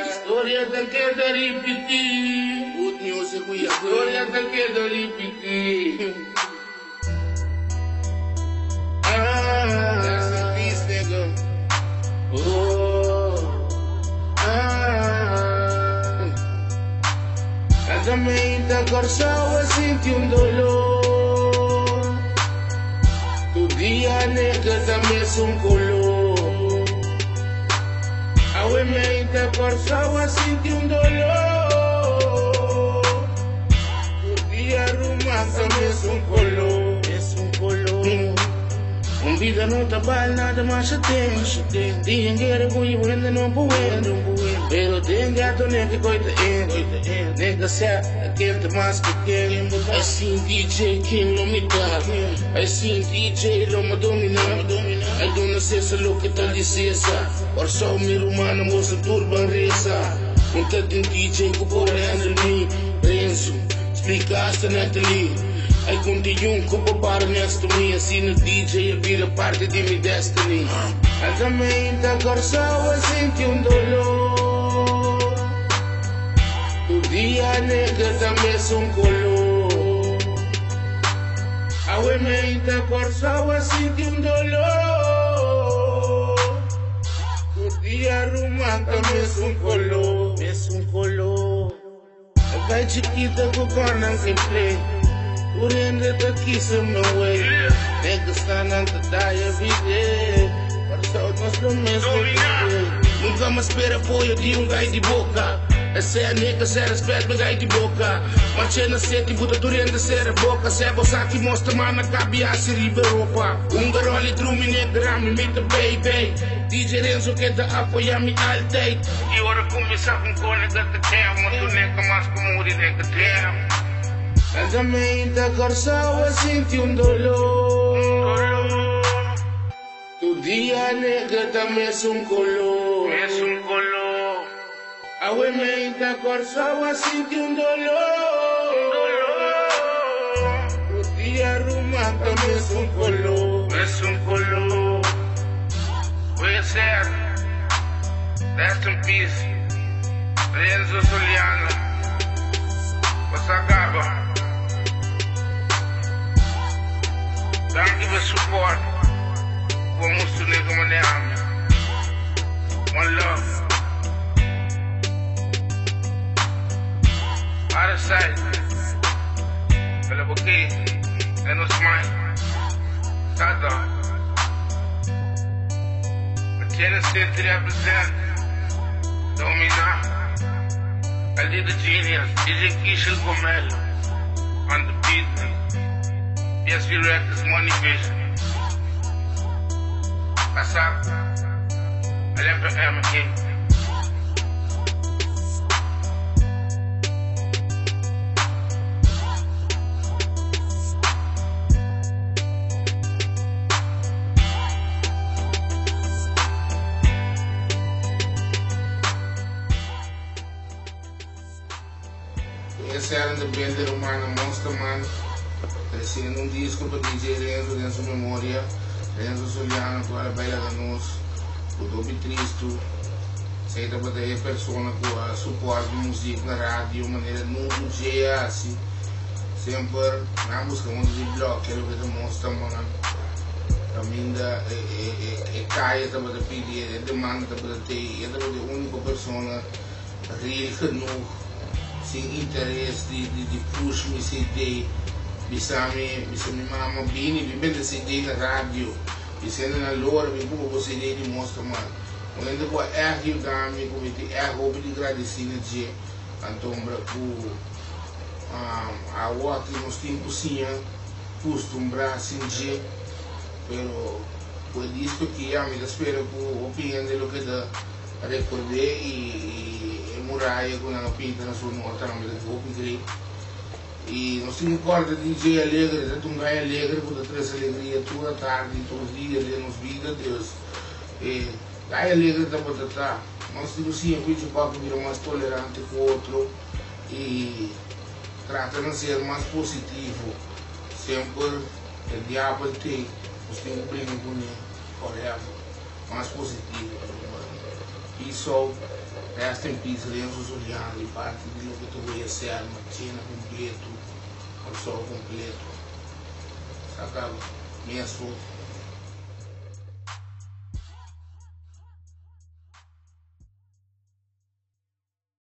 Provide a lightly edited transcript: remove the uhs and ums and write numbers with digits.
História da queda repetir. Good music we are História da queda repetir. Rest in peace, nigga. Cada meita corsava senti dolor. Tu dia nega também color. A meita corsava senti dolor. Tu dia rumah também color. Vida não trabalha, nada mais já tem. Dinheiro com o ainda não poendo. Pero tem gato nem que coita em. Nega certo, aquele mais que quer. Assim DJ que não me dá. Assim DJ não me domina. I don't sei se lo que tá licença. Por só o meu humano moça turban reza. Não tá de DJ que por mim. Renzo, explicaste Natalie. I continue to bar next to me. I see the DJ be a parte de mi destiny. Essa mente corsava senti dolor. Tu dia nega também color. A mente corsava senti dolor. Tu dia rumah também color. A vai chiquita com corna que play. Urende te kiss him away. Niggas stand on the die every day. Para só nós não mesmo. Nunca mais espera apoio de gai de boca. Essa é a nega, se respeita gai de boca. Mas na sete, buta durante ser a boca. Se você aqui mostra, mana, cabe a ser roupa. Garole, drumi, negra, me mete baby. DJ Renzo que dá apoia me altei. E ora começar com colega de tema. Tu nega mais como de nega tema. Essa mente corsava senti dolor. Tu dia nega também color. A mente corsava senti dolor. Tu dia rumah também color. We're sad. Rest in peace. Renzo Soliano. Wasagaba. Thank you for support. Vamos to nigga maneira. One love. Out of sight. Pela boquinha. É no smile. Sada. A Tennessee to represent. Domina. I did the genius. DJ Kishel Gomelo. On the beat. Yes, we records, money vision. What's up? I left the M again. Esse era de Bender Humana Monster Man. Crescendo um disco para DJ Renzo, Renzo Memória, Renzo Soliano, para a Bela da Nós, o Dobi Tristo, sei que para a pessoa que suporta música na rádio, maneira não dia assim, sempre na música de blog, que é o que demonstra, mano, também é caia para pedir, é demanda para ter, é a única pessoa real que não sem interesse de push me se ideia. Bisa mi mama bini bibende CD na radio bisa na lora mi buko ko CD di mostra mal quando ko erro gami ko meti erro bi agradecina de antombra ku a walk nos tempos sim costumbrar assim de pero foi disso que a me espera ku opinião de lo que da recordei e muralha com a pinta na sua nota na me vou pedir. E nós temos um corte de DJ alegre, tanto um gajo alegre, que traz alegria toda a tarde, todos os dias, nos vida, Deus. E gajo alegre da batata. Nós temos sim, a gente pode vir mais tolerante com o outro e trata de ser mais positivo. Sempre o diabo tem, nós temos que brincar com ele, forever, mais positivo. So, rest in peace, Renzo Zuliano, e parte de lo que tu voy a hacer, Martina completo, o sol completo. Sacaba, minha sorte.